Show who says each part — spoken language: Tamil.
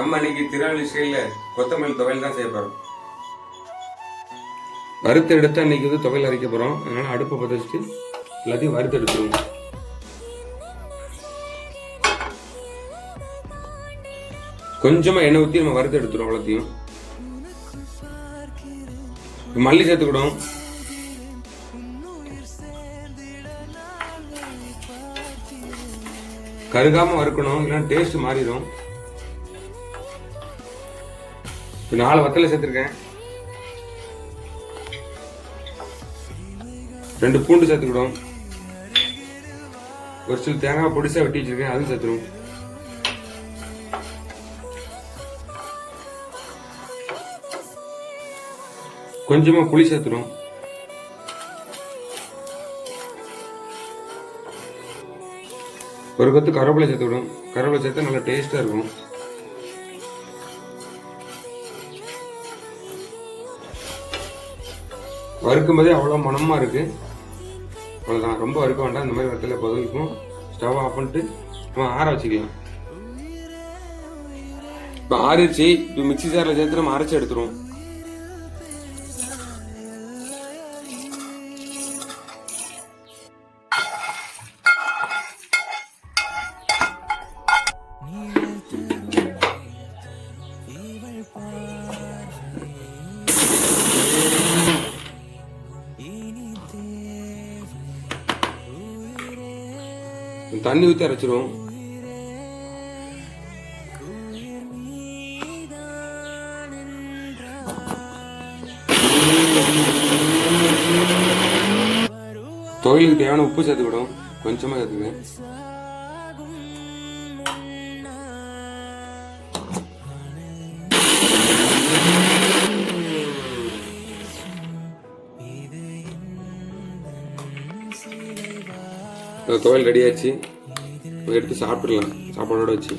Speaker 1: நம்ம இன்னைக்கு திருநெல்வேலி ஸ்டைலில் கொத்தமல்லி துவையல் தான் செய்ய போகிறோம். வறுத்து எடுத்து அன்னைக்கு வந்து துவையல் அரைக்க போகிறோம். அதனால அடுப்பை பற்ற வச்சுட்டு எல்லாத்தையும் வறுத்து எடுத்துருவோம். கொஞ்சமாக எண்ணெய் ஊற்றி நம்ம வறுத்து எடுத்துருவோம். அவ்வளோத்தையும் மல்லி சேர்த்துக்கிடும். கருகாம வறுக்கணும், இல்லைன்னா டேஸ்ட் மாறிடும். இப்போ 4 வத்தலை சேர்த்துருக்கேன். 2 பூண்டு சேர்த்துக்கிடும். ஒரு சில தேங்காய் பொடிசா வெட்டி வச்சிருக்கேன், அதுவும் சேர்த்துரும். கொஞ்சமா புளி சேர்த்துரும். ஒரு கொத்து கருவேப்பிலை சேர்த்துவிடும். கருவேப்பிலை சேர்த்தா நல்லா டேஸ்டா இருக்கும். வறுக்கும் போதே அவ்வளோ மனமா இருக்கு. அவ்வளோதான், ரொம்ப வறுக்க வேண்டாம். இந்த மாதிரி வறுத்தல போதும். இப்போ ஸ்டவ் ஆஃப் பண்ணிட்டு நம்ம ஆற வச்சுக்கலாம். இப்போ ஆறிடுச்சு. இப்போ மிக்சி ஜாரில் சேர்த்து நம்ம அரைச்சி எடுத்துருவோம். தண்ணி ஊற்றி அரைச்சிருவோம். துவையலுக்கு தேவையான உப்பு சேர்த்துக்கிடும். கொஞ்சமா சேர்த்துக்குவேன். துவையல் ரெடி ஆச்சு. எடுத்து சாப்பிடலாம் சாப்பாடோட வச்சு.